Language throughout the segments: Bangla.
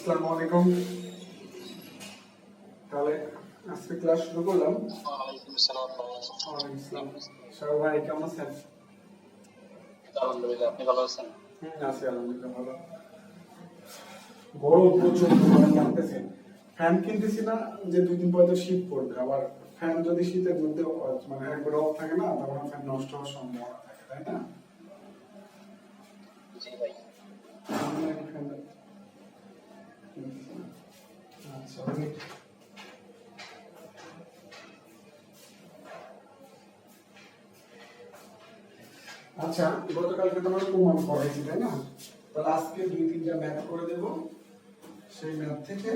আসসালামু আলাইকুম। তাহলে আজকে ক্লাস শুরু করলাম। ওয়ালাইকুম আসসালাম। ওয়ালাইকুম আসসালাম। শাহ ভাই কেমন আছেন? আলহামদুলিল্লাহ, আপনি ভালো আছেন? আছি আলহামদুলিল্লাহ ভালো। গরম প্রচুর গরম লাগতেছে। ফ্যান কিনতেছি না, যে 2 দিন পরে তো শীত পড়বে, আবার ফ্যান যদি শীতের মধ্যে মানে একবার অফ থাকে না, তখন ফ্যান নষ্ট হওয়ার সম্ভাবনা থাকে, তাই না? জি ভাই। আমি আর ফ্যান কিনতেছি না। আচ্ছা আচ্ছা, গতকালকে তোমার প্রমাণ করাইছি, তাই না? তাহলে আজকে 2-3টা ম্যাথ করে দেব, সেই ম্যাথ থেকে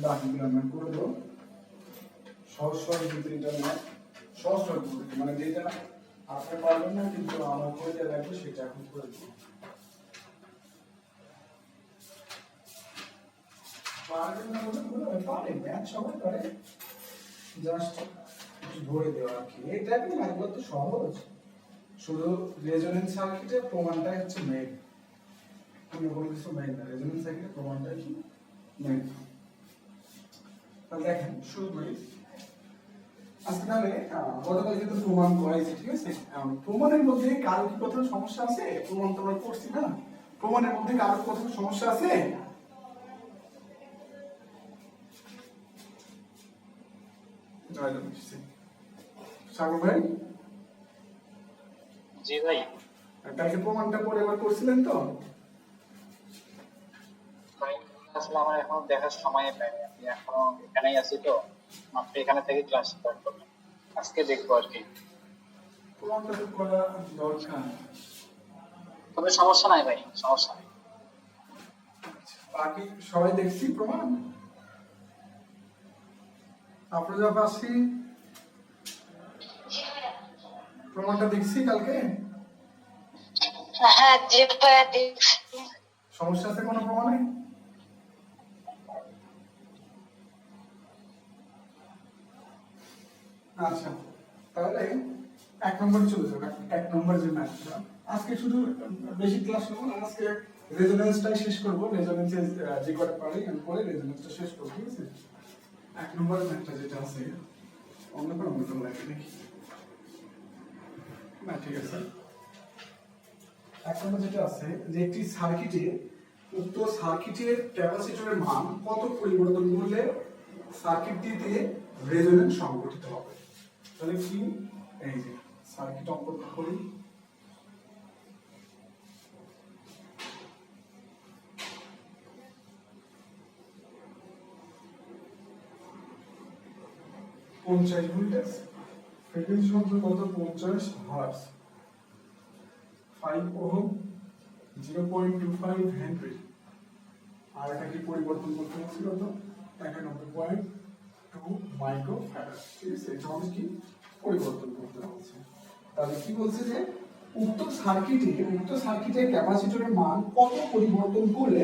বাকিগুলো আমরা করে দেবো। সহজ সহজ 2-3টা ম্যাথ, সহজ সহজ করে, মানে যেটা আপনি পারবেন না কিন্তু আমার করে দেওয়া লাগবে, সেটা এখন করে দেবো। পারবেন না বলে পারে, ম্যাথ সবাই পারে, জাস্ট ধরে দেওয়া আর কি। এটা কি একবার তো সহজ, শুধু রেজোনেন্স সার্কিটের প্রমাণটাই হচ্ছে মেইন, অন্য কোনো কিছু মেইন না। রেজোনেন্স সার্কিটের প্রমাণটাই কি মেইন। তাহলে দেখেন শুরু করি। আজকে তাহলে গতকাল কিন্তু প্রমাণ করাইছি, ঠিক আছে? প্রমাণের মধ্যে কারো কি কোথাও সমস্যা আছে? প্রমাণ তো আমরা করছি না, প্রমাণের মধ্যে কারো কোথাও সমস্যা আছে? সাগর ভাই, জি ভাই। কালকে প্রমাণটা পরে আবার করছিলেন তো? ভাই আসলে আমার এখন দেখার সময় পাইনি, আমি এখনো এখানেই আছি তো, মাত্র এখানে থেকে ক্লাস স্টার্ট করলাম। আজকে দেখবো আর কি। প্রমাণটা তো করা দরকার। তবে সমস্যা নাই ভাই, সমস্যা নেই। বাকি সবাই দেখছি প্রমাণ, আপনারা পাচ্ছি প্রমাণটা দেখছি কালকে। হ্যাঁ জি ভাইয়া দেখছি। সমস্যা আছে কোনো প্রমাণে? আচ্ছা, তাহলে 1 নম্বরে চলে যাবে। 1 নম্বর যে ম্যাথটা আজকে শুধু বেশি ক্লাস নেব না, আজকে রেজোনেন্সটাই শেষ করবো। রেজোনেন্সে যে কটা পারি আমি পরে রেজোনেন্সটা শেষ করবো, ঠিক আছে? 1 নম্বরের ম্যাথটা যেটা আছে, অন্য কোনো মতো লাগে নাকি না? ঠিক আছে, 1 নম্বর যেটা আছে যে একটি সার্কিটে, উক্ত সার্কিটের ক্যাপাসিটরের মান কত পরিবর্তন করলে সার্কিটটিতে রেজোনেন্স সংঘটিত হবে। তাহলে কি, এই যে সার্কিট অঙ্কন করি। পঞ্চাশ ভোল্টেজ, ফ্রিকোয়েন্সি সংখ্যা কত? 50 হার্টজ, 5 ওহম, 0.25 হেনরি। আর এটা কি পরিবর্তন করতে হচ্ছিল তো 91.2 মাইক্রো ফ্যারাড, ঠিক আছে? এটা আমাদের কি পরিবর্তন করতে হচ্ছে। তাহলে কি বলছে যে উক্ত সার্কিটের ক্যাপাসিটরের মান কত পরিবর্তন করলে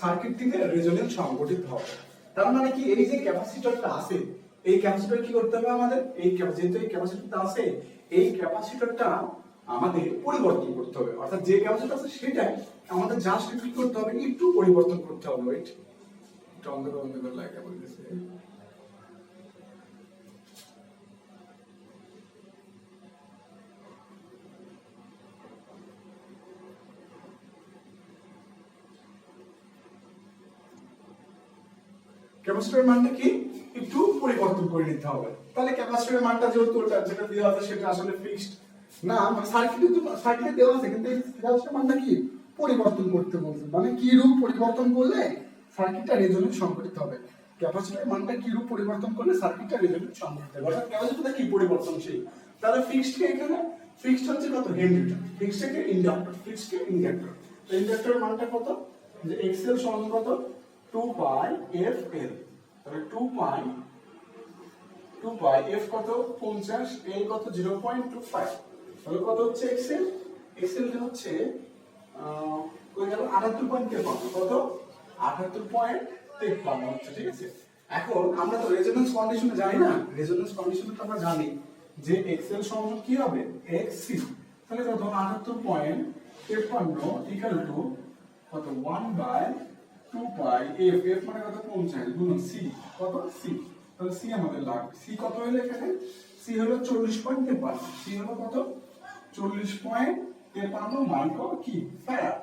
সার্কিটটিতে রেজোনেন্স সংঘটিত হবে। তার মানে কি, এই যে ক্যাপাসিটরটা আছে, এই ক্যাপাসিটর কি করতে হবে আমাদের, যেহেতু এই ক্যাপাসিটরটা আছে, এই ক্যাপাসিটরটা আমাদের পরিবর্তন করতে হবে। অর্থাৎ যে ক্যাপাসিটর আছে সেটাই আমাদের জাস্ট কি করতে হবে, একটু পরিবর্তন করতে হবে। ওয়েট, একটু অন্ধকার লাগে বলতেছে। ক্যাপাসিটরের মানটা কি একটু পরিবর্তন করে নিতে হবে। তাহলে ক্যাপাসিটরের মানটা যেহেতু যেটা দেওয়া আছে সেটা আসলে ফিক্সড না, সার্কিটে দেওয়া আছে, কিন্তু এই ক্যাপাসিটরের মানটা কি পরিবর্তন করতে বলছে। মানে কি রূপ পরিবর্তন করলে সার্কিটটা রেজোনেন্স সংঘটিত হবে। ক্যাপাসিটরের মানটা কি রূপ পরিবর্তন করলে সার্কিটটা রেজোনেন্স সংঘটিত হবে। অর্থাৎ ক্যাপাসিটরটা কি পরিবর্তনশীল। তাহলে ফিক্সড কে এখানে ফিক্সড হচ্ছে কত, হেনরিটা। ফিক্সড কে ইন্ডাক্টর, ফিক্সড কে ইন্ডাক্টর। তো ইন্ডাক্টরের মানটা কত, যে এক্সএল সমান কত, 2 পাই এফ এল। তাহলে 2 পাই এফ কত 50, এল কত 0.25। তাহলে কত হচ্ছে এক্সএল, এক্সএলটা হচ্ছে কই গেল 78.53, কত 78.53 হচ্ছে, ঠিক আছে? এখন আমরা তো রেজোনেন্স কন্ডিশনে জানি না, রেজোনেন্স কন্ডিশনে তো আমরা জানি যে এক্সএল সমান কি হবে, এক্সসি। তাহলে কত 78.53 ইকুয়াল টু কত 1 বাই 2 পাই এফ, এফ মানে কত 50 গুণন সি, কত সি, তাহলে সি আমাদের লাগবে। সি কত হলো এখানে? সি হলো 40.53, সি হলো কত 40.53 মাইক্রো কি ফ্যারাড।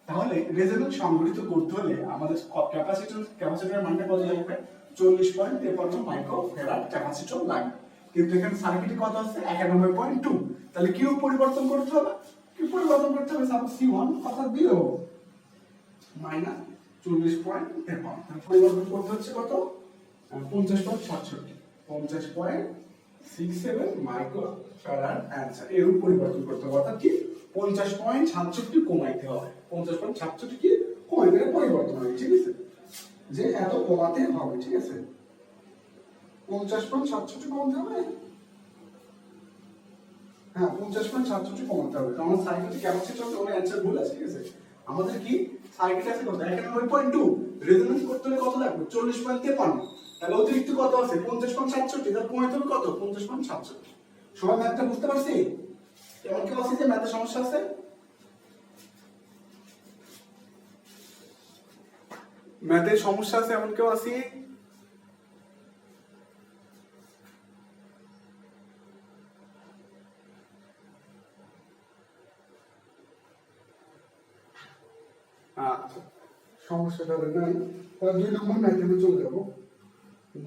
তাহলে রেজোন্যান্স সংগঠিত করতে হলে আমাদের ক্যাপাসিটরের মানটা কত লাগবে? 40.53 মাইক্রো ফ্যারাড ক্যাপাসিটর লাগবে। কিন্তু এখানে সার্কিটে কত আছে? 91.2। তাহলে কিউ পরিবর্তন করতে হবে, কিউ পরিবর্তন করতে হবে সাপোজ C1 অর্থাৎ বিলো মাইনাস 40.53, তাহলে পরিবর্তন করতে হচ্ছে কত? 50.67, 50.67 মাইক্রো ফ্যারাড অ্যানসার। এরূপ পরিবর্তন করতে হবে, অর্থাৎ কি 50.67 কমাইতে হবে, 50.67 কি কমাইতে পরিবর্তন হবে, ঠিক আছে? যে এত কমাতে হবে, ঠিক আছে? 50.67 কমাতে হবে, হ্যাঁ 50.67 কমাতে হবে, কারণ সার্কিটের ক্যাপাসিটর ওর অ্যানসার ভুল আছে, ঠিক আছে? আমাদের কি সার্কিট আছে কত? 91.2, রেজোন্যান্স করতে হলে কত লাগবে? 40.53, তাহলে অতিরিক্ত কত আছে? 50.67, তাহলে কমাইতে হবে কত? 50.67। সবাই ম্যাথটা বুঝতে পারছি? এমন কেউ আছে যে ম্যাথের সমস্যা আছে? ম্যাথের সমস্যা আছে এমন কেউ আছে? আচ্ছা, সমস্যাটা নাই, তাহলে 2 নম্বর ম্যাথে চলে যাবো।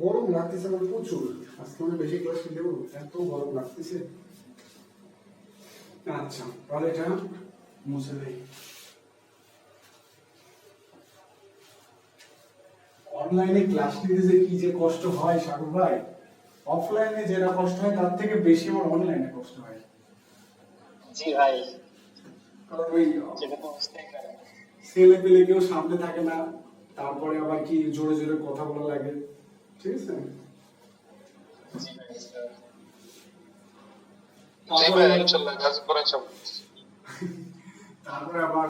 গরম লাগতেছে আমার প্রচুর, আজকে অনেক বেশি ক্লাস দেবো, এত গরম লাগতেছে। আচ্ছা, তাহলে এটা মুছে দেই। অনলাইনে ক্লাস নিতে যে কি যে কষ্ট হয় সাগর ভাই, অফলাইনে যেটা কষ্ট হয় তার থেকে বেশি আমার অনলাইনে কষ্ট হয়। জি ভাই, কারণ ওই যেটা তো বুঝতেই পারেন। ছেলে পেলে কেউ সামনে থাকে না, তারপরে আবার কি জোরে জোরে কথা বলা লাগে, ঠিক আছে? জি ভাই, বুঝতে পারছি। জি তারপরে ভাই, ইনশাআল্লাহ কাজ করে সব। তারপরে আবার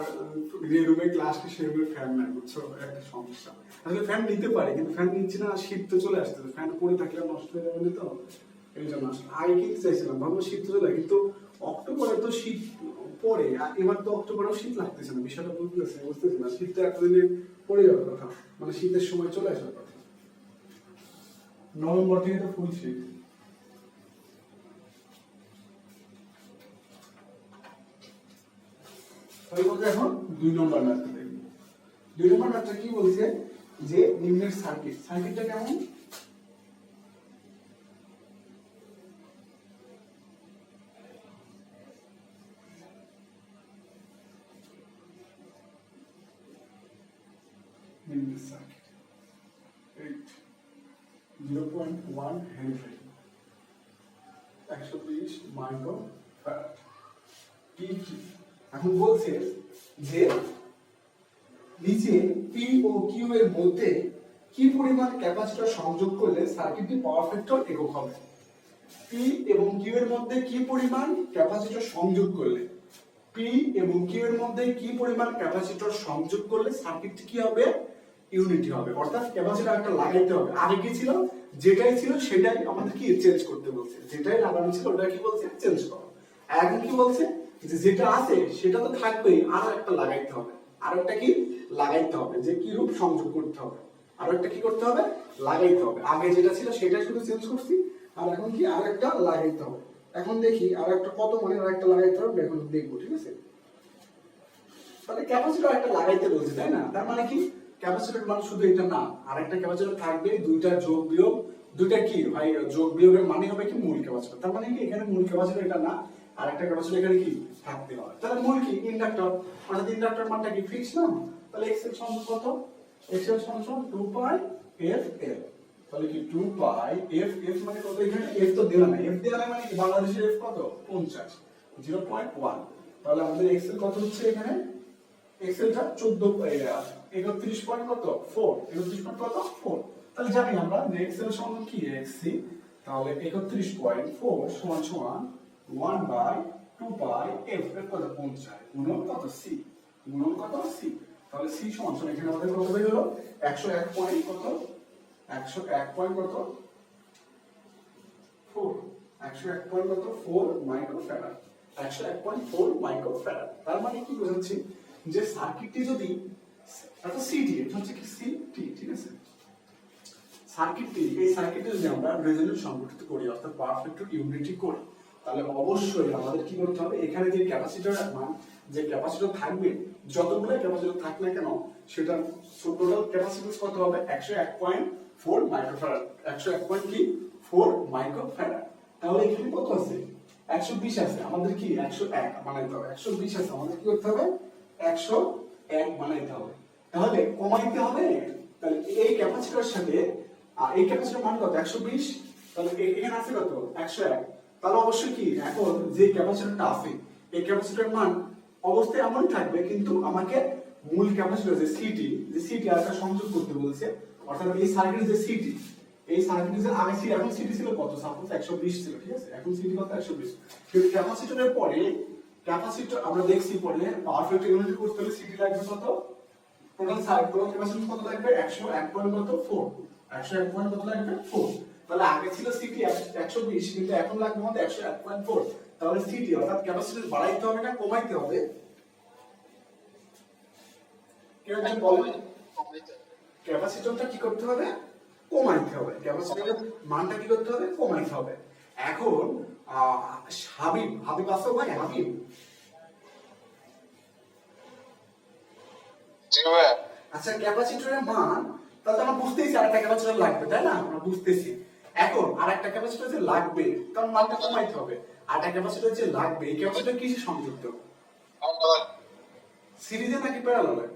যে রুমে ক্লাস সেই রুমে ফ্যান নাই, বুঝছো, একটা সমস্যা। আসলে ফ্যান নিতে পারে কিন্তু ফ্যান নিচ্ছি না, শীত তো চলে আসতেছে, ফ্যান পরে থাকলে নষ্ট হয়ে যাবে না, তো এই জন্য আসলে আগে কিনতে চাইছিলাম, ভাববো শীত তো চলে, কিন্তু অক্টোবরে তো শীত পড়ে, আর এবার তো অক্টোবরেও শীত লাগতেছে না, বিষয়টা বুঝতেছি না, শীত তো এতদিনে পড়ে যাওয়ার কথা, মানে শীতের সময় চলে আসার কথা, নভেম্বর থেকে তো ফুল শীত। তাহলে বলতে এখন 2 নম্বর ম্যাথটা দেখব। 2 নম্বর ম্যাথটা কি বলছে যে নিম্নের সার্কিটটা কেমন? নিম্নের সার্কিট 0.1 হেনরি, 120 মাইক্রো ফ্যারাড। কি এখন বলছে যে নিচে পি ও কিউ এর মধ্যে কি পরিমাণ ক্যাপাসিটর সংযোগ করলে সার্কিটটি পাওয়ার ফ্যাক্টর একক হবে? পি এবং কিউ এর মধ্যে কি পরিমাণ ক্যাপাসিটর সংযোগ করলে, পি এবং কিউ এর মধ্যে কি পরিমাণ ক্যাপাসিটর সংযোগ করলে সার্কিটটি কি হবে? ইউনিটি হবে, অর্থাৎ ক্যাপাসিটর একটা লাগাইতে হবে। আগে কি ছিল? যেটাই ছিল সেটাই আমাদের কি চেঞ্জ করতে বলছে, যেটাই লাগানো ছিল ওটা কি বলছে? চেঞ্জ করো। এখন কি বলছে? যে যেটা আছে সেটা তো থাকবেই, আরো একটা লাগাইতে হবে, আরো একটা কি লাগাইতে হবে, যে কি রূপ সংযোগ করতে হবে, আরো একটা কি করতে হবে? লাগাইতে হবে। আগে যেটা ছিল সেটা শুধু চেঞ্জ করছি, আর এখন কি আর একটা লাগাইতে হবে। এখন দেখি আর একটা কত মানে আর একটা লাগাইতে হবে, এখন দেখবো, ঠিক আছে? তাহলে ক্যাপাসিটর একটা লাগাইতে বলছে, তাই না? তার মানে কি ক্যাপাসিটর মানে শুধু এটা না, আর একটা ক্যাপাসিটর থাকবে, দুইটা যোগ বিয়োগ, দুইটা কি ভাই যোগ বিয়োগের মানে হবে কি মূল ক্যাপাসিটর। তার মানে কি এখানে মূল ক্যাপাসিটর এটা না, আর একটা ক্যাপাসিটর এখানে কি থাকতে হবে। তাহলে মূল কি ইন্ডাক্টর, অর্থাৎ ইন্ডাক্টর মানটা কি ফিক্স না? তাহলে x এর সমান কত? x এর সমান 2 পাই f l। তাহলে কি 2 পাই f, f মানে কত? এখানে f তো দেওয়া নাই, f দেওয়া নাই মানে কি বাংলাদেশের f কত? 50, 0.1। তাহলে আমাদের x এর কত হচ্ছে এখানে? এক্সেলটা 14 31 পয়েন্ট কত 4, 31 পয়েন্ট কত 4। তাহলে জানি আমরা যে এক্সেল সমান কি xc, তাহলে 31.4 সমান সমান 1 বাই 2 পাই f এর কত 50 গুণন কত c, গুণন কত c। তাহলে c সমান সমান এখানে আমাদের কত বের হলো? 101 পয়েন্ট কত, 101 পয়েন্ট কত 4, 101 পয়েন্ট কত 4 মাইক্রো ফ্যারাড, 101.4 মাইক্রো ফ্যারাড। তার মানে কি বোঝাচ্ছি? যে সার্কিটটি যদি এটা সিটি, এটা হচ্ছে কি সিটি, ঠিক আছে, সার্কিটটি, এই সার্কিটে যদি আমরা রেজোনেন্স সংগঠিত করি অর্থাৎ পাওয়ার ফ্যাক্টর ইউনিটি করি, তাহলে অবশ্যই আমাদের কি করতে হবে, এখানে যে ক্যাপাসিটরের মান, যে ক্যাপাসিটর থাকবে, যতগুলো ক্যাপাসিটর থাক না কেন সেটা টোটাল ক্যাপাসিট্যান্স কত হবে, 101.4 মাইক্রোফ্যারাড, 101.4 মাইক্রোফ্যারাড। তাহলে এখানে কত আছে, 120 আছে, আমাদের কি 101 বানাইতে হবে, 120 আছে, আমাদের কি করতে হবে, 101 বানাইতে হবে। তাহলে কমাইতে হবে, তাহলে এই ক্যাপাসিটরের সাথে এই ক্যাপাসিটর মান কত, 120, তাহলে এখানে আছে কত, 101। তাহলে অবশ্যই কি এখন যে ক্যাপাসিটরটা আছে এই ক্যাপাসিটরের মান অবস্থায় এমনই থাকবে, কিন্তু আমাকে মূল ক্যাপাসিটর যে সিটি আরেকটা সংযোগ করতে বলছে, অর্থাৎ এই সার্কিটের যে সিটি, এই সার্কিটের যে আগে ছিল, এখন সিটি ছিল কত, সাপোজ 120 ছিল, ঠিক আছে, এখন সিটি কত, 120। কিন্তু ক্যাপাসিটরের পরে ক্যাপাসিটর আমরা দেখছি পরে পাওয়ার ফ্যাক্টর ইউনিটি করতে হলে সিটি লাগবে কত, টোটাল ক্যাপাসিট্যান্স কত লাগবে, 101.4, 101 কত লাগবে, 4। তাহলে আগে ছিল সিটি 120, কিন্তু এখন লাগবে আমাদের 101.4। তাহলে সিটি অর্থাৎ ক্যাপাসিট্যান্স বাড়াইতে হবে না কমাইতে হবে, কেউ একজন বলেন, ক্যাপাসিটরটা কি করতে হবে, কমাইতে হবে, ক্যাপাসিটরের মানটা কি করতে হবে, কমাইতে হবে। এখন হাবিব আছে ভাই, হাবিব, আচ্ছা ক্যাপাসিটরের মান, তাহলে আমরা বুঝতেছি আরেকটা ক্যাপাসিটর লাগবে, তাই না, আমরা বুঝতেছি। এখন আরেকটা ক্যাপাসিটর যে লাগবে তার মানটা কমাইতে হবে, আরেকটা ক্যাপাসিটর যে লাগবে এই ক্যাপাসিটর কিসে সংযুক্ত, সিরিজে নাকি প্যারালালে,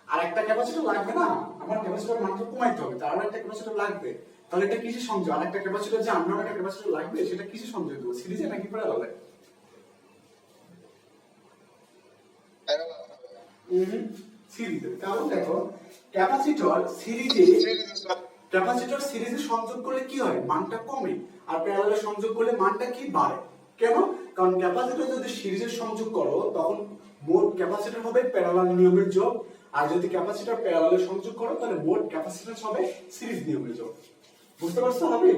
আরেকটা ক্যাপাসিটর লাগবে না, আমার ক্যাপাসিটর মানটা কমাইতে হবে, তার আরেকটা ক্যাপাসিটর লাগবে, তাহলে এটা কিসে সংযোগ, আরেকটা ক্যাপাসিটর যে আমরা একটা ক্যাপাসিটর লাগবে সেটা কিসে সংযোগ দেব, সিরিজে নাকি প্যারালালে, সিরিজে। কারণ দেখো ক্যাপাসিটর সিরিজে সংযোগ করলে কি হয়, মানটা কমে, আর প্যারালালে সংযোগ করলে মানটা কি বাড়ে। কেন, কারণ ক্যাপাসিটর যদি সিরিজে সংযোগ করো তখন মোট ক্যাপাসিটর হবে প্যারালাল নিয়মের যোগ, আর যদি ক্যাপাসিটর প্যারালালে সংযোগ করো তাহলে মোট ক্যাপাসিট্যান্স হবে সিরিজ নিয়মের যোগ। বুঝতে পারছো হবে?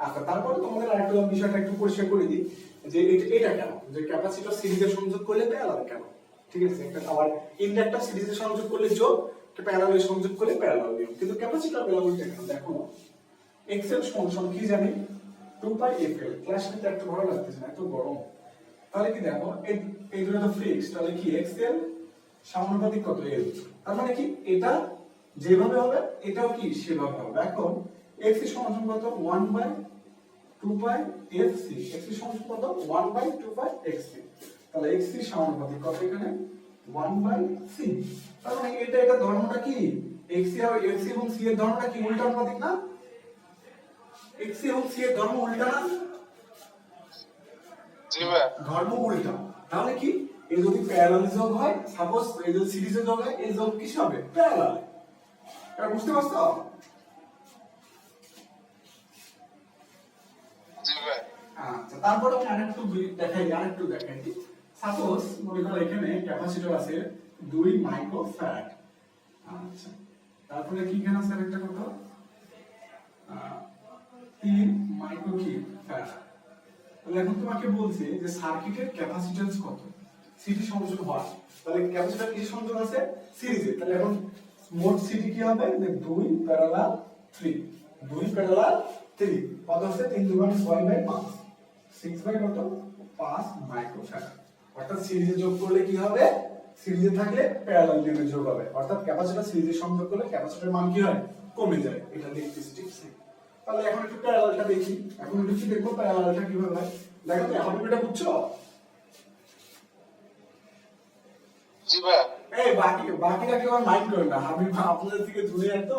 আচ্ছা, তারপরে তোমাদের আরেকটু বিষয়টা একটু পরিষ্কার করে দিই যে এটা কেন, যে ক্যাপাসিটর সিরিজে সংযোগ করলে প্যারালাল কেন, ঠিক আছে, একটা আবার ইন্ডাক্টর সিরিজে সংযোগ করলে যোগ, প্যারালালে সংযোগ করলে প্যারালাল নিয়ম, কিন্তু ক্যাপাসিটর প্যারালাল কেন, দেখো এক্সএল সমান কি জানি 2πfl, ক্লাস নিতে একটু ভালো লাগতেছে না, এত গরম। তাহলে কি দেখো এই দুটো তো ফিক্সড, তাহলে কি এক্সএল সমানুপাতিক কত এল, তার মানে কি এটা যেভাবে হবে এটাও কি সেভাবে হবে। এখন x সমান কত 1/2πfc, x সমান কত 1/2πfc, তাহলে x সমানুপাতিক কত এখানে 1/c, তার মানে এটা ধর্মটা কি x এবং c এর ধর্মটা কি উল্টা অনুপাতিক না, x এবং c এর ধর্ম উল্টা না, জি ভাই ধর্ম উল্টা। তাহলে কি এই যদি প্যারালাল যোগ হয়, সাপোজ এই যদি সিরিজে যোগ হয়, এই যোগ কি হবে প্যারালাল, এটা বুঝতে পারছো? জি ভাই। আচ্ছা, তারপর আমি আরেকটু দেখাই সাপোজ মনে করো এখানে ক্যাপাসিটর আছে 2 মাইক্রোফ্যারাড, আচ্ছা তারপরে কি এখানে আছে আরেকটা কত 3 মাইক্রো কি ফ্যারাড। তাহলে এখন তোমাকে বলছে যে সার্কিটের ক্যাপাসিট্যান্স কত, সিটি সংযোগ হয়, তাহলে ক্যাপাসিটর কিসের সংযোগ আছে, সিরিজে, তাহলে এখন মোট সিটি কি হবে যে 2 প্যারালাল 3, 2 প্যারালাল 3 কত হচ্ছে 3 2 6/5, 6/5 মাইক্রোফ্যারাড। অর্থাৎ সিরিজে যোগ করলে কি হবে, সিরিজে থাকলে প্যারালাল নিয়মে যোগ হবে, অর্থাৎ ক্যাপাসিটর সিরিজে সংযোগ করলে ক্যাপাসিটরের মান কি হয়, কমে যায়, এটা দেখতেছি, ঠিক আছে। তাহলে এখন একটু প্যারালালটা দেখি, এখন একটু দেখবো প্যারালালটা কিভাবে হয়, দেখো তো এখন এটা বুঝছো? জি ভাই। এই বাকিটা কেউ মাইন্ড করেন না, আমি আপনাদের থেকে দূরে তো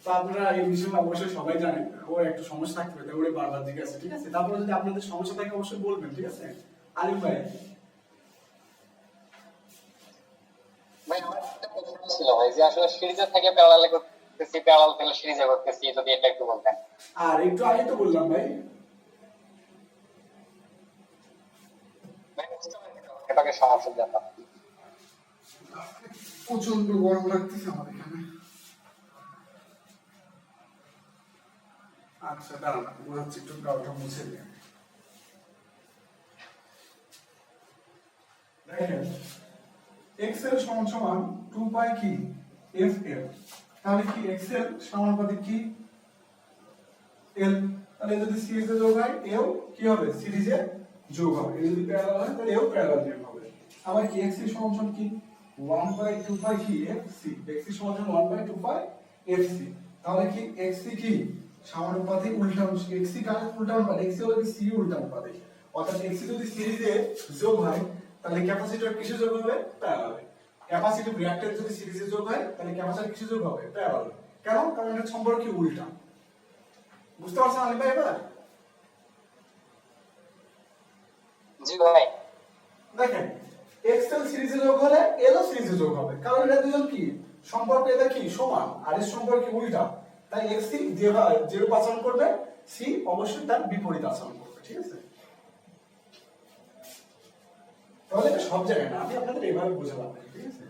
তো আপনারা এই বিষয়ে অবশ্যই সবাই জানেন, ও একটু সমস্যা থাকতে পারে, ওরে বারবার জিজ্ঞাসা, ঠিক আছে। তারপরে যদি আপনাদের সমস্যা থাকে অবশ্যই বলবেন, ঠিক আছে। আলিম ভাই, আমার একটা প্রশ্ন ছিল ভাই, যে আসলে সিরিজে থেকে প্যারালালে করতেছি, প্যারালাল থেকে সিরিজে করতেছি, যদি এটা একটু বলতেন। আর একটু আগে তো বললাম ভাই, এটাকে সমস্যা জানতাম। প্রচন্ড গরম লাগতেছে আমার এখানে। আচ্ছা দাঁড়ান, মনে হচ্ছে একটু গাওটা মুছে দিই। দেখেন এক্সেল সমান সমান 2 পাই কি এফ এল, তাহলে কি এক্সেল সমানুপাতিক কি এল, তাহলে যদি সিরিজে যোগ হয় এও কি হবে সিরিজে যোগ হবে, এ যদি প্যারালাল হয় তাহলে এও প্যারালাল নিয়ম হবে। আবার কি এক্স সি সমান সমান কি 1 বাই 2 পাই কি এফ সি, এক্স সি সমান সমান 1 বাই 2 পাই এফ সি, তাহলে কি এক্স সি কি সমানুপাতিক উল্টা অংশ, এক্স সি কার উল্টা অনুপাত, এক্স সি হলো কি সি উল্টা অনুপাতে, অর্থাৎ এক্স সি যদি সিরিজে যোগ হয় তাহলে ক্যাপাসিটর কিসে যোগ হবে প্যারালালে, ক্যাপাসিটিভ রিঅ্যাক্ট্যান্স যদি সিরিজে যোগ হয় তাহলে ক্যাপাসিটর কিসে যোগ হবে প্যারালালে, কেন কারণ এর সম্পর্ক কি উল্টা। বুঝতে পারছেন আলিম ভাই এবার? জি ভাই। দেখেন এক্সেল সিরিজে যোগ হলে এলও সিরিজে যোগ হবে, কারণ এরা দুজন কি সম্পর্ক, এদের কি সমান আর এর সম্পর্ক কি উল্টা, তাই এক্স সি যেরূপ আচরণ করবে সি অবশ্যই তার বিপরীত আচরণ করবে, ঠিক আছে? তাহলে এটা সব জায়গায় না, আমি আপনাদের এভাবে বোঝালাম, ঠিক আছে?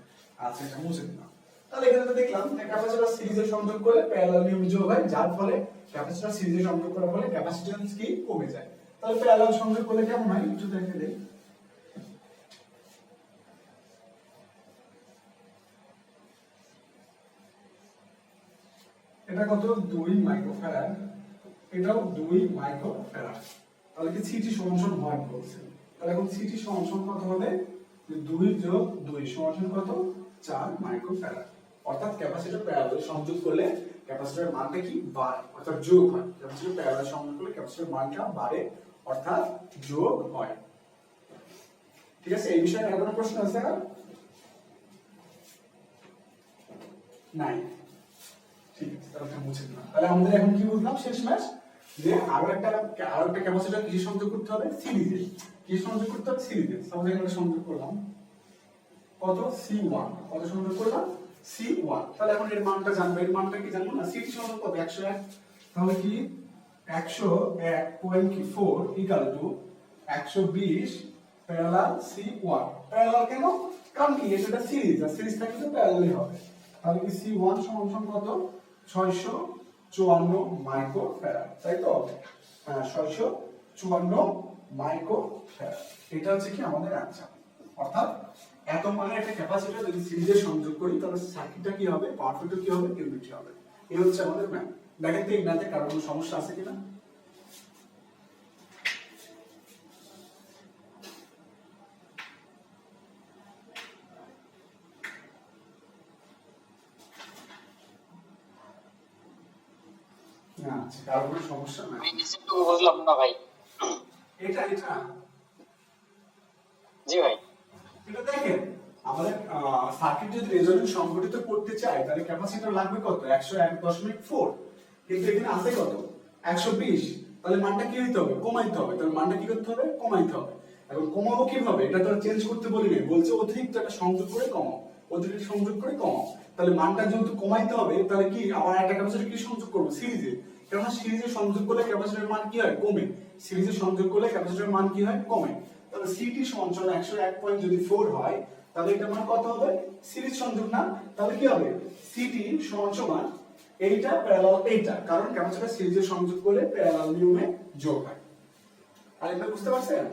আচ্ছা এটা মুছে দিলাম। তাহলে এখানে তো দেখলাম যে ক্যাপাসিটর সিরিজে সংযোগ করলে প্যারালাল নিয়ম যোগ হয়, যার ফলে ক্যাপাসিটর সিরিজে সংযোগ করার ফলে ক্যাপাসিট্যান্স কি কমে যায়। তাহলে প্যারালাল সংযোগ করলে কেমন হয় একটু দেখে দেই। এটা কত 2 মাইক্রোফ্যারাড, এটাও 2 মাইক্রোফ্যারাড, তাহলে কি সিটি সমান সমান হয় বলছে, তাহলে এখন সিটি সমান সমান কত হবে, 2 যোগ 2 সমান সমান কত 4 মাইক্রোফ্যারাড, অর্থাৎ ক্যাপাসিটর প্যারালাল সংযোগ করলে ক্যাপাসিটরের মানটা কি বাড়ে, অর্থাৎ যোগ হয়, ক্যাপাসিটর প্যারালাল সংযোগ করলে ক্যাপাসিটরের মানটা বাড়ে অর্থাৎ যোগ হয়। ঠিক আছে, এই বিষয়ে আর কোনো প্রশ্ন আছে না? নাই, ঠিক আছে, তাহলে মুছে দিলাম। তাহলে আমাদের এখন কি বুঝলাম শেষমেশ, যে আরো একটা ক্যাপাসিটর কিসে সংযোগ করতে হবে সিরিজে, কি সংযোগ করতে হবে সিরিজে, তাহলে এখানে সংযোগ করলাম কত C1, কত সংযোগ করলাম C1, তাহলে এখন এর মানটা জানবো, এর মানটা কি জানবো না, সিটি সমান কত 101, তাহলে কি 101.4 equal to 120 parallel C1, parallel কেন, কারণ কি এটা সিরিজ, আর সিরিজ থাকলে তো প্যারালালই হবে, তাহলে কি C1 সমান সমান কত 654 মাইক্রোফ্যারাড, তাই তো? হ্যাঁ 654 মাইক্রোফ্যারাড, এটা হচ্ছে কি আমাদের অ্যান্সার। অর্থাৎ এত মানের একটা ক্যাপাসিটর যদি সিরিজে সংযোগ করি তাহলে সার্কিটটা কি হবে, পাওয়ার ফ্যাক্টর কি হবে, ইউনিটি হবে। এই হচ্ছে আমাদের ম্যাথ। দেখেন তো এই ম্যাথে কারো কোনো সমস্যা আছে কিনা। আচ্ছা কারো কোনো সমস্যা নাই, আমি কিছু বুঝলাম না ভাই। এটা জি ভাই। এটা দেখেন আমাদের সার্কিট যদি রেজোনেন্স সংঘটিত করতে চাই তাহলে ক্যাপাসিটর লাগবে কত 101.4, কিন্তু এখানে আছে কত 120, তাহলে মানটা কি হইতে হবে কমাইতে হবে, তাহলে মানটা কি করতে হবে কমাইতে হবে। এখন কমাবো কিভাবে, এটা তো চেঞ্জ করতে বলি না, বলছে অতিরিক্ত একটা সংযোগ করে কমাও, অতিরিক্ত সংযোগ করে কমাও, তাহলে মানটা যেহেতু কমাইতে হবে তাহলে কি আবার একটা ক্যাপাসিটর কি সংযোগ করব সিরিজে, কারণ সিরিজে সংযোগ করলে ক্যাপাসিটরের মান কি হয় কমে, সিরিজে সংযোগ করলে ক্যাপাসিটরের মান কি হয় কমে, তাহলে সিটি সমান সমান 101.4 হয়, তাহলে এটা মান কত হবে সিরিজ সংযোগ না, তাহলে কি হবে সিটি সমান সমান এইটা প্যারালাল এইটা, কারণ ক্যাপাসিটর সিরিজে সংযোগ করলে প্যারালাল নিয়মে যোগ হয়। আর এটা বুঝতে পারছেন?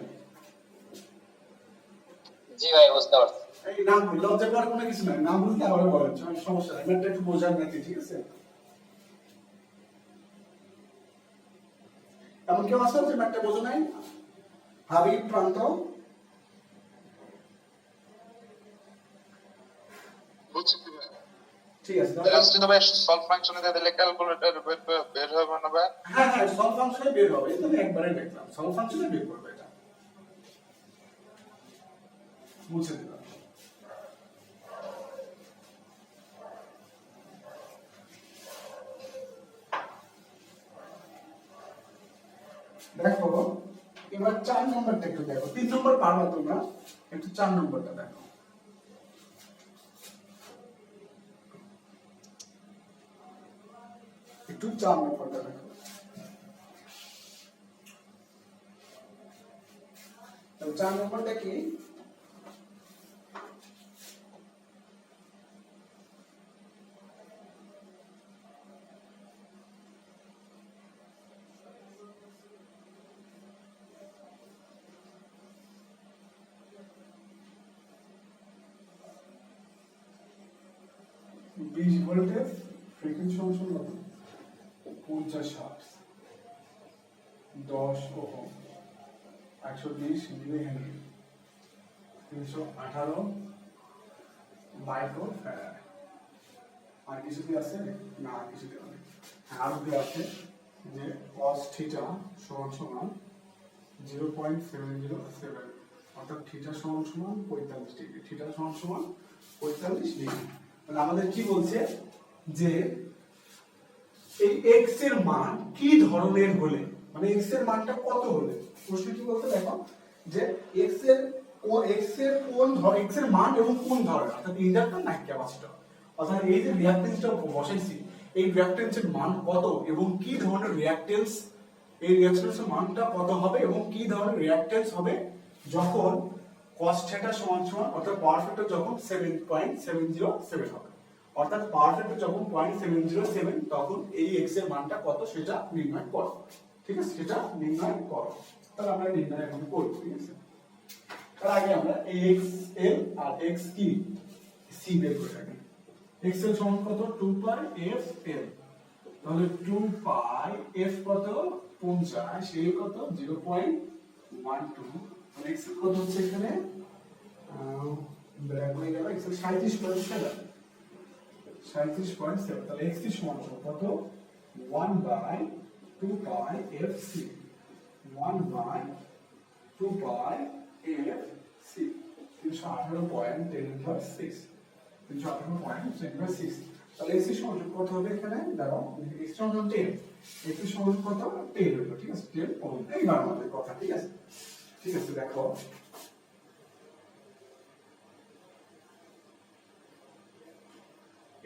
জি ভাই বুঝতে পারছি। এই নাম লজ্জা করার কোনো কিছু নাই, নাম বুঝতে আবার বলেন সমস্যা নাই, এটা একটু বোঝার নাকি, ঠিক আছে? এমন কেউ আছে যে ম্যাথটা বোঝো নাই? হাবিব প্রান্ত বুঝছি ভাই। ঠিক আছে, লাস্টে তো ভাই সলভ ফাংশনে দিয়ে দিলে ক্যালকুলেটর বের হবে না ভাই? হ্যাঁ হ্যাঁ সলভ ফাংশনে বের হবে, এটা আমি একবারে দেখলাম সলভ ফাংশনে বের করবে, এটা মুছে দিলাম। দেখো এবার 4 নম্বরটা একটু দেখো, 3 নম্বর পারবা তোমরা, একটু 4 নম্বরটা দেখো। একটু 4 নম্বরটা দেখো, তো 4 নম্বরটা কি, 20 ভোল্টেজ ফ্রিকোয়েন্সি সমান কত 50 হার্টজ 10 ওহম 120 মিলি হেনরি 318 মাইক্রো ফ্যারাড। আর কিছু কি আছে না, আর কিছু দেওয়া নেই। আর কি আছে যে cos থিটা সমান সমান 0.707 অর্থাৎ থিটা সমান সমান 45 ডিগ্রি, থিটা সমান সমান 45 ডিগ্রি। তাহলে আমাদের কি বলছে যে এই x এর মান কি ধরনের হলে, মানে x এর মানটা কত হলে, প্রশ্ন কি বলতে দেখো যে x এর কোন ধর x এর মান এবং কোন ধরনের, অর্থাৎ ইন্ডাক্টর না ক্যাপাসিটর, অর্থাৎ এই যে রিঅ্যাকট্যান্সটা বসাইছি এই রিঅ্যাকট্যান্সের মান কত এবং কি ধরনের রিঅ্যাকট্যান্স, এই রিঅ্যাকট্যান্সের মানটা কত হবে এবং কি ধরনের রিঅ্যাকট্যান্স হবে যখন cos θ সমান সমান অর্থাৎ পাওয়ার ফ্যাক্টর যখন 7.707 হবে, অর্থাৎ পাওয়ার ফ্যাক্টর যখন 0.707 তখন এই x এর মানটা কত সেটা নির্ণয় করো। ঠিক আছে, সেটা নির্ণয় করো। তাহলে আমরা নির্ণয় এখন করব। ঠিক আছে, তার আগে আমরা এই x l আর x কি c বের করে রাখি। x l সমান কত 2 পাই f l, তাহলে 2 পাই f কত 50, l কত 0.12, মানে x l কত হচ্ছে এখানে ব্র্যাক হয়ে গেল, x l 37.7, 37.7, তাহলে x সমান কত 1 by 2 pi f c, 1 by 2 pi f c, 318.10^6, 318.10^6। তাহলে x সমান কত হবে এখানে দেখো, x সমান 10, x সমান কত 10 হলো। ঠিক আছে, 10 ওহম, এইবার আমাদের কথা। ঠিক আছে, ঠিক আছে, দেখো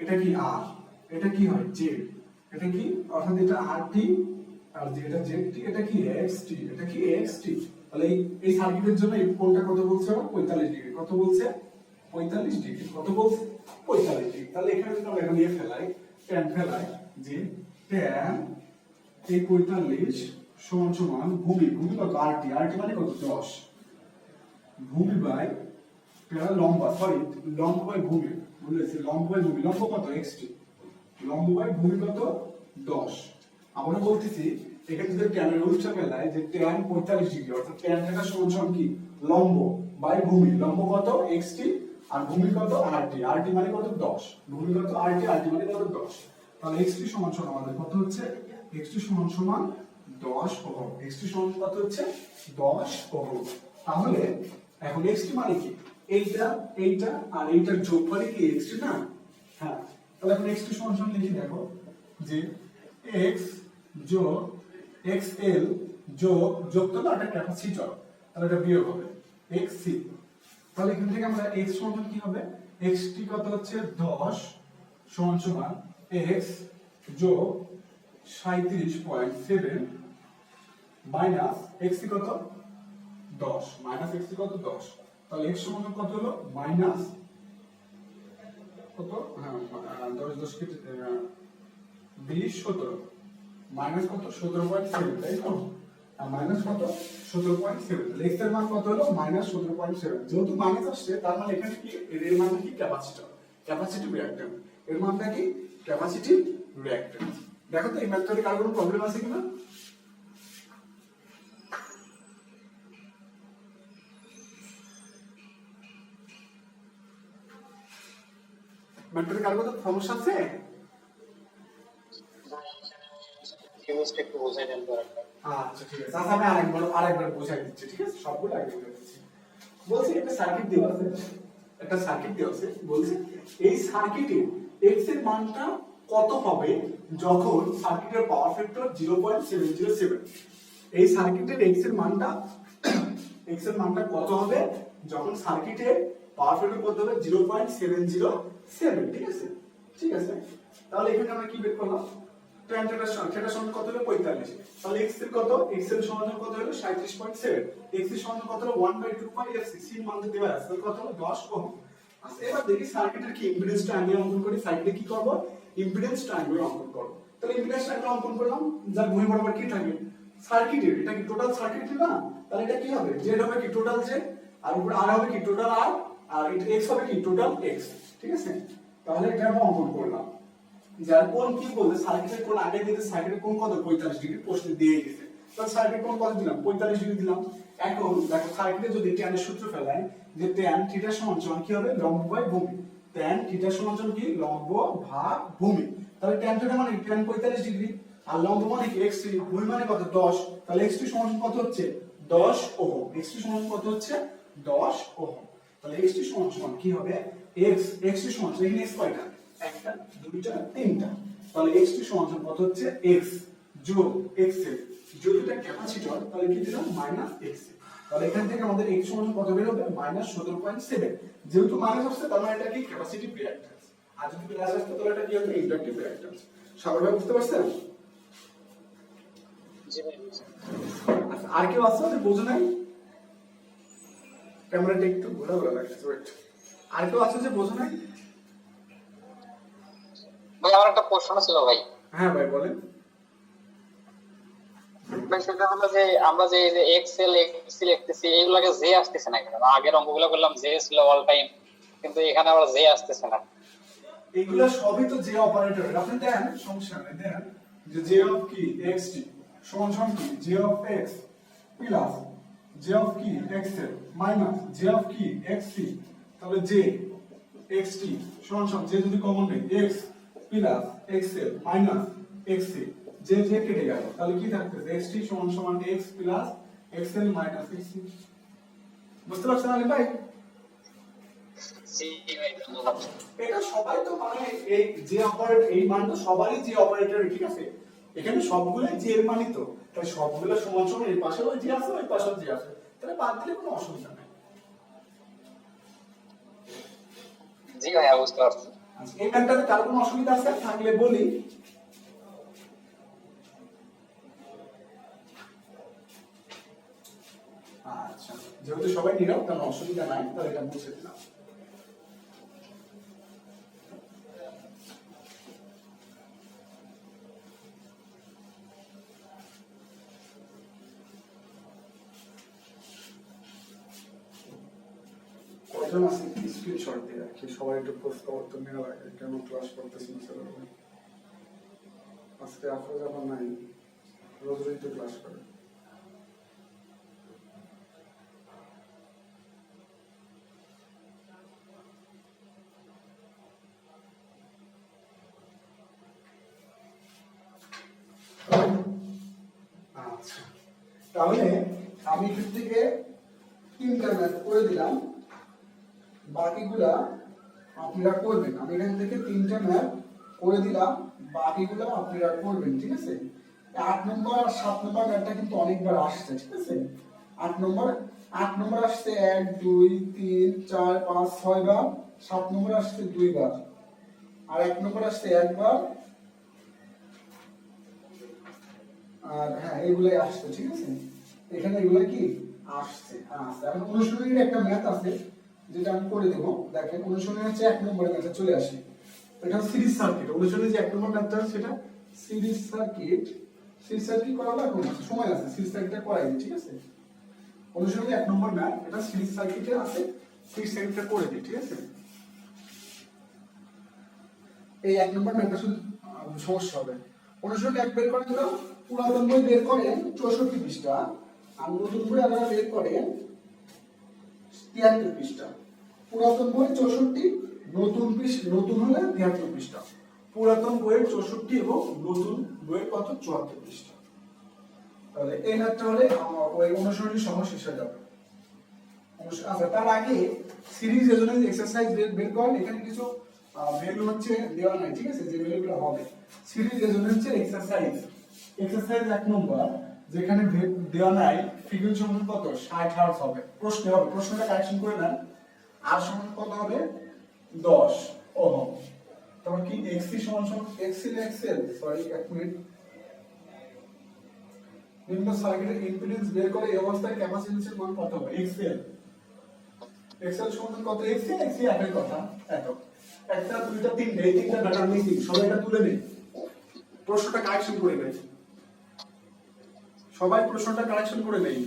এটা কি r, এটা কি হয় z, এটা কি অর্থাৎ এটা rt আর যেটা zt, এটা কি xt, এটা কি xt। তাহলে এই সার্কিটের জন্য এই কোণটা কত বলছে, 45 ডিগ্রি। কত বলছে 45 ডিগ্রি, কত বলছে 45 ডিগ্রি। তাহলে এখানে যদি আমরা এখন ইয়ে ফেলাই, tan ফেলাই, যে tan এই 45 সমান সমান ভূমি কত rt, rt মানে কত 10, ভূমি বাই লম্বা, সরি লম্ব বাই ভূমি, বলেছে লম্ব বাই ভূমি, লম্ব কত xt, লম্ব বাই ভূমি কত 10। আমরা বলতেছি এখানে যদি tan এর রুলটা ফেলাই যে tan 45 ডিগ্রি অর্থাৎ tan θ সমান সমান কি লম্ব বাই ভূমি, লম্ব কত xt আর ভূমি কত rt, rt মানে কত 10, ভূমি কত rt, rt মানে কত 10। তাহলে xt সমান সমান আমাদের কত হচ্ছে, xt সমান সমান 10 ওহম, xt সমান কত হচ্ছে 10 ওহম। তাহলে এখন xt মানে কি, এইটা এইটা আর এইটার যোগফল কি xt না, হ্যাঁ। তাহলে এখন xt সমান সমান লিখি, দেখো যে x যোগ xl যোগ তো না এটা ক্যাপাসিটর, তাহলে এটা বিয়োগ হবে xc। তাহলে এখান থেকে আমরা x সমান কি হবে, xt কত হচ্ছে 10 সমান সমান x যোগ 37.7 মাইনাস xc কত 10, মাইনাস xc কত 10। তাহলে x সমান কত হলো মাইনাস কত, হ্যাঁ 10 কেটে 20 17, মাইনাস কত 17.7, তাই তো, আর মাইনাস কত 17.7। তাহলে x এর মান কত হলো মাইনাস 17.7, যেহেতু মাইনাস আসছে তার মানে এখানে কি এর মান কি ক্যাপাসিটর, ক্যাপাসিটিভ রিঅ্যাকট্যান্স, এর মানটা কি ক্যাপাসিটিভ রিঅ্যাকট্যান্স। দেখো তো এই ম্যাথটাতে কার কোনো প্রবলেম আছে কিনা, ম্যাথটাতে কার কোনো সমস্যা আছে? ফিউজটা একটু বোঝাই দেন তো একটা। আচ্ছা ঠিক আছে, আচ্ছা আমি আরেকবার বোঝাই দিচ্ছি। ঠিক আছে, সবগুলো আগে বলে দিচ্ছি। বলছি একটা সার্কিট দেওয়া আছে, একটা সার্কিট দেওয়া আছে, বলছি এই সার্কিটে x এর মানটা কত হবে যখন সার্কিটের পাওয়ার ফ্যাক্টর 0.707, এই সার্কিটের x এর মানটা কত হবে যখন সার্কিটের পাওয়ার ফ্যাক্টর কত হবে 0.707। ঠিক আছে, ঠিক আছে। তাহলে এখানে আমরা কি বের করলাম, tan θ সমান কত হলো 45, তাহলে x এর কত, x এর সমান কত হলো 37.7, x এর সমান কত হলো 1/2 পাই f c, c এর মান দেওয়া আছে কত হলো 10 ওহম। আচ্ছা এবার দেখি সার্কিটের কি ইম্পিডেন্স ট্রায়াঙ্গেল অঙ্কন করি, সার্কিটে কি করব ইম্পিডেন্স ট্রায়াঙ্গেল অঙ্কন করব। তাহলে ইম্পিডেন্স ট্রায়াঙ্গেল অঙ্কন করলাম, যার ভূমি বরাবর কি থাকে সার্কিটের, এটা কি টোটাল সার্কিট না, তাহলে এটা কি হবে z হবে কি টোটাল z, আর উপরে r হবে কি টোটাল r, আর এটা x হবে কি টোটাল x। ঠিক আছে, তাহলে এটা আমরা অঙ্কন করলাম। যার কোণ কি বলতে সার্কিটের কোণ আগে দিতে সার্কিটের কোণ কত 45 ডিগ্রি প্রশ্ন দিয়ে দিয়েছে। তাহলে সার্কিটের কোণ কত দিলাম 45 ডিগ্রি দিলাম। এখন দেখো সার্কিটে যদি tan এর সূত্র ফেলাই যে tan থিটা সমান সমান কি হবে লম্ব বাই ভূমি। tan থিটা সমান সমান কি লম্ব ভাগ ভূমি। তাহলে tan থিটা মানে tan 45 ডিগ্রি আর লম্ব মানে কি x ভূমি মানে কত 10। তাহলে x সমান কত হচ্ছে 10 ওহম। x সমান কত হচ্ছে 10 ওহম। তাহলে x সমান কি হবে x সমান এখানে x কয়টা একটা দুইটা তিনটা। তাহলে x সমান কত হচ্ছে x যোগ x এর যদি এটা ক্যাপাসিটর তাহলে কি দিলাম -x। তাহলে এখান থেকে আমাদের x সমান কত বের হবে -17.7। যেহেতু মাইনাস আসছে তার মানে এটা কি ক্যাপাসিটিভ রিঅ্যাক্ট্যান্স। আর যদি প্লাস আসতো তাহলে এটা কি হবে ইন্ডাকটিভ রিঅ্যাক্ট্যান্স। সবাই বুঝতে পারছেন? জি ভাই। আচ্ছা আর কেউ আছে যে বোঝো নাই? ক্যামেরাটা একটু ঘোরা ঘোরা লাগছে ওয়েট। আর কেউ আছে যে বোঝো নাই? ভাই আমার একটা প্রশ্ন ছিল ভাই। হ্যাঁ ভাই বলেন। ভাই সেটা হলো যে আমরা যে এক্সেল এক্সি লিখতেছি এইগুলোকে জে আসতেছে না কেন? আগের অঙ্কগুলো করলাম জে ছিল অল টাইম, কিন্তু এখানে আবার জে আসতেছে না। এগুলো সবই তো জে অপারেটর। আপনি দেন সমস্যা নেই, দেন যে জে অফ কি xt সমান সমান কি J of x plus J of কি x এর মাইনাস জে অফ কি xc। তাহলে জে xt সমান সমান জে যদি কমন নেই x প্লাস x এর মাইনাস xc যে যে কেটে গেল তাহলে কি থাকতেছে xt সমান সমান x প্লাস x এর মাইনাস xc। বুঝতে পারছেন আলী ভাই? জি ভাই ধন্যবাদ। এটা সবাই তো মানে এই যে অপারেটর এই মান তো সবারই যে অপারেটর ঠিক আছে। এখানে সবগুলাই যে এর মানই তো, তাই সবগুলো সমান সমান এই পাশেও যে আছে ওই পাশেও যে আছে, তাহলে বাদ দিলে কোনো অসুবিধা নেই। জি ভাই বুঝতে পারছি। আচ্ছা এই ম্যাথটাতে কার কোনো অসুবিধা আছে থাকলে বলি। আচ্ছা যেহেতু সবাই নীরব কোনো অসুবিধা নাই তাহলে এটা মুছে দিলাম। কয়জন আছে স্ক্রিনশট দিয়ে রাখি সবাই একটু প্রশ্ন উত্তর নেওয়া লাগে কেন ক্লাস করতেছি না স্যার। আজকে আফরোজ আবার নাই, রোজ রোজ তো ক্লাস করে। আচ্ছা তাহলে আমি এখান থেকে 3টা ম্যাথ করে দিলাম, বাকিগুলা আপনারা করবেন। আমি এখান থেকে 3টা ম্যাথ করে দিলাম, বাকিগুলো আপনারা করবেন ঠিক আছে। 8 নম্বর আর 7 নম্বর ম্যাথটা কিন্তু অনেকবার আসছে ঠিক আছে। 8 নম্বর আসছে 1 2 3 4 5 6 বার, 7 নম্বর আসছে 2 বার, আর 1 নম্বর আসছে 1 বার। আর হ্যাঁ এগুলাই আসছে ঠিক আছে। এখানে এগুলা কি আসছে। আচ্ছা এখন অনুশীলনীর একটা ম্যাথ আছে যেটা আমি করে দেব। দেখেন অনুশীলনী হচ্ছে 1 নম্বরের ম্যাথে চলে আসি। এটা সিরিজ সার্কিট। অনুশীলনী যে 1 নম্বর ম্যাথটা সেটা সিরিজ সার্কিট। সিরিজ সার্কিট করা লাগবে না, সময় আছে সিরিজ সার্কিটটা করাই দিই ঠিক আছে। অনুশীলনী 1 নম্বর ম্যাথ এটা সিরিজ সার্কিটে আছে, সিরিজ সার্কিটটা করে দিই ঠিক আছে। এই 1 নম্বর ম্যাথটা শুধু সমস্যা হবে। অনুশীলনী 1 বের করেন তো পুরাতন বই বের করেন 64 পৃষ্ঠা, আর নতুন বই আপনারা বের করেন 73 পৃষ্ঠা। পুরাতন বই 64, নতুন হলে 73 পৃষ্ঠা। পুরাতন বইয়ের 64 এবং নতুন বইয়ের কত 74 পৃষ্ঠা। তাহলে এই ম্যাথটা হলে ওই অনুশীলনী সহ শেষ হয়ে যাবে। আচ্ছা তার আগে সিরিজ রেজোনেন্স এক্সারসাইজ বের করেন। এখানে কিছু ভ্যালু হচ্ছে দেওয়া নাই ঠিক আছে, যে ভ্যালুগুলো হবে সিরিজ রেজোনেন্সের এক্সারসাইজ 1 নম্বর যেখানে দেওয়া নাই ফ্রিকোয়েন্সি সমান কত 60 হার্টজ হবে। প্রশ্নে হবে, প্রশ্নটা কারেকশন করে নেন। আর সমান কত হবে 10 ওহম। তারপর কি xc সমান xl সরি 1 মিনিট। নিম্ন সার্কিটের ইম্পিডেন্স বের করে এই অবস্থায় ক্যাপাসিট্যান্সের মান কত হবে xl সমান কত xc একের কথা একক। একটা দুইটা তিনটা এই তিনটা ডাটা মিসিং, সবাই এটা তুলে নেই, প্রশ্নটা কারেকশন করে নেই। সবাই প্রশ্নটা কারেকশন করে নেই।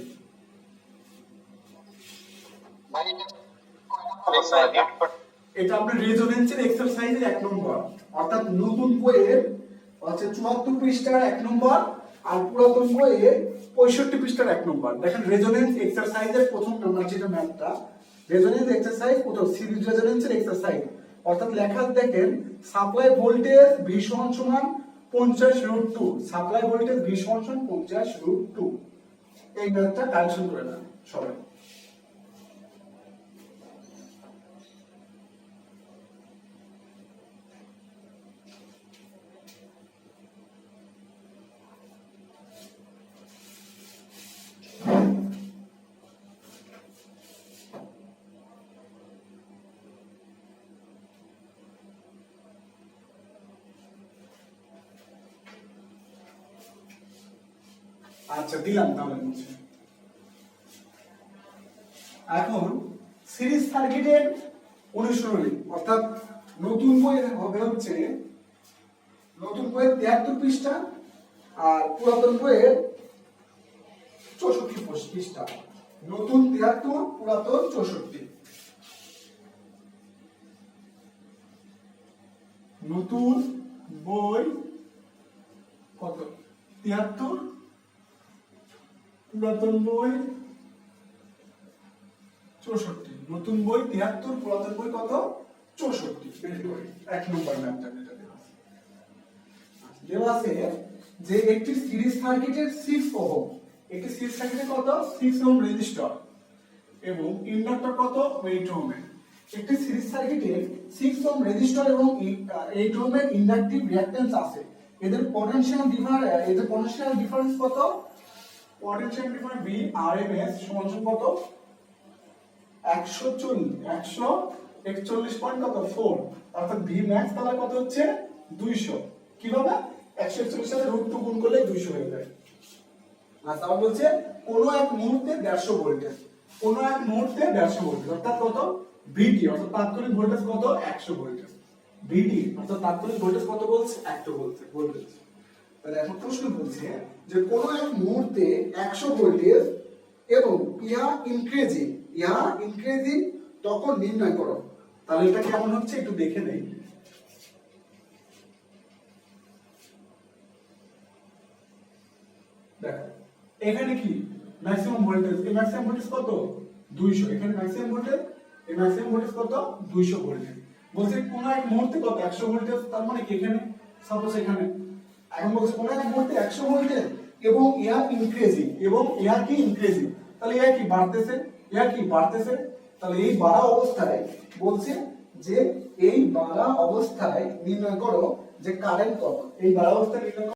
এটা আপনার রেজোনেন্সের এক্সারসাইজের 1 নম্বর, অর্থাৎ নতুন বইয়ের হচ্ছে 74 পৃষ্ঠার 1 নম্বর আর পুরাতন বইয়ের 65 পৃষ্ঠার 1 নম্বর। দেখেন রেজোনেন্স এক্সারসাইজের প্রথম নাম্বার যেটা ম্যাথটা, রেজোনেন্স এক্সারসাইজ প্রথম সিরিজ রেজোনেন্সের এক্সারসাইজ, অর্থাৎ লেখা দেখেন সাপ্লাই ভোল্টেজ V সমান 50√2, সাপ্লাই ভোল্টেজ V সমান 50√2। এই ম্যাথটা কালেকশন করে নেন সবাই। আচ্ছা দিলাম তাহলে মুছে। এখন সিরিজ সার্কিটের অনুশীলনী, অর্থাৎ নতুন বই হবে হচ্ছে নতুন বইয়ের 73 পৃষ্ঠা আর পুরাতন বইয়ের 64 পৃষ্ঠা। নতুন 73, পুরাতন 64। নতুন বই কত 73, পুরাতন বই 64। নতুন বই 73, পুরাতন বই কত 64। 1 নম্বর ম্যাথটা যেটা দেওয়া আছে যে একটি সিরিজ সার্কিটের 6 ওহম, একটি সিরিজ সার্কিটের কত 6 ওহম রেজিস্টর এবং ইন্ডাক্টর কত 8 ওহমের। একটি সিরিজ সার্কিটের 6 ওহম রেজিস্টর এবং 8 ওহমের ইন্ডাকটিভ রিঅ্যাকট্যান্স আছে। এদের পটেনশিয়াল ডিফারেন্স কত? পটেনশিয়াল ডিফারেন্স VRMS সমান কত 141.4, অর্থাৎ Vmax তাহলে কত হচ্ছে 200। কিভাবে 141 সাথে √2 গুণ করলে 200 হয়ে যায়। আর তাও বলছে কোন এক মুহূর্তে 150 ভোল্টেজ, কোন এক মুহূর্তে 150 ভোল্টেজ অর্থাৎ কত VT, অর্থাৎ তাৎক্ষণিক ভোল্টেজ কত 100 ভোল্টেজ। VT অর্থাৎ তাৎক্ষণিক ভোল্টেজ কত বলছে 100 ভোল্টেজ। তাহলে এখন প্রশ্ন বলছে যে কোন এক মুহূর্তে 100 ভোল্টেজ এবং ইহা ইনক্রিজিং তখন নির্ণয় করো। তাহলে এটা কেমন হচ্ছে একটু দেখে নেই। দেখো এখানে কি ম্যাক্সিমাম ভোল্টেজ, এই ম্যাক্সিমাম ভোল্টেজ কত 200, এখানে ম্যাক্সিমাম ভোল্টেজ, এই ম্যাক্সিমাম ভোল্টেজ কত 200 ভোল্টেজ। বলছে কোন এক মুহূর্তে কত 100 ভোল্টেজ, তার মানে কি এখানে সাপোজ এখানে এখন বলছে কোন এক মুহূর্তে 100 ভোল্টেজ এবং ইহা ইনক্রিজিং, এবং ইহা কি ইনক্রিজিং, তাহলে ইহা কি বাড়তেছে, ইহা কি বাড়তেছে। তাহলে এই বাড়া অবস্থায় বলছে যে এই বাড়া অবস্থায় নির্ণয় করো যে কারেন্ট কত, এই বাড়া অবস্থায় নির্ণয়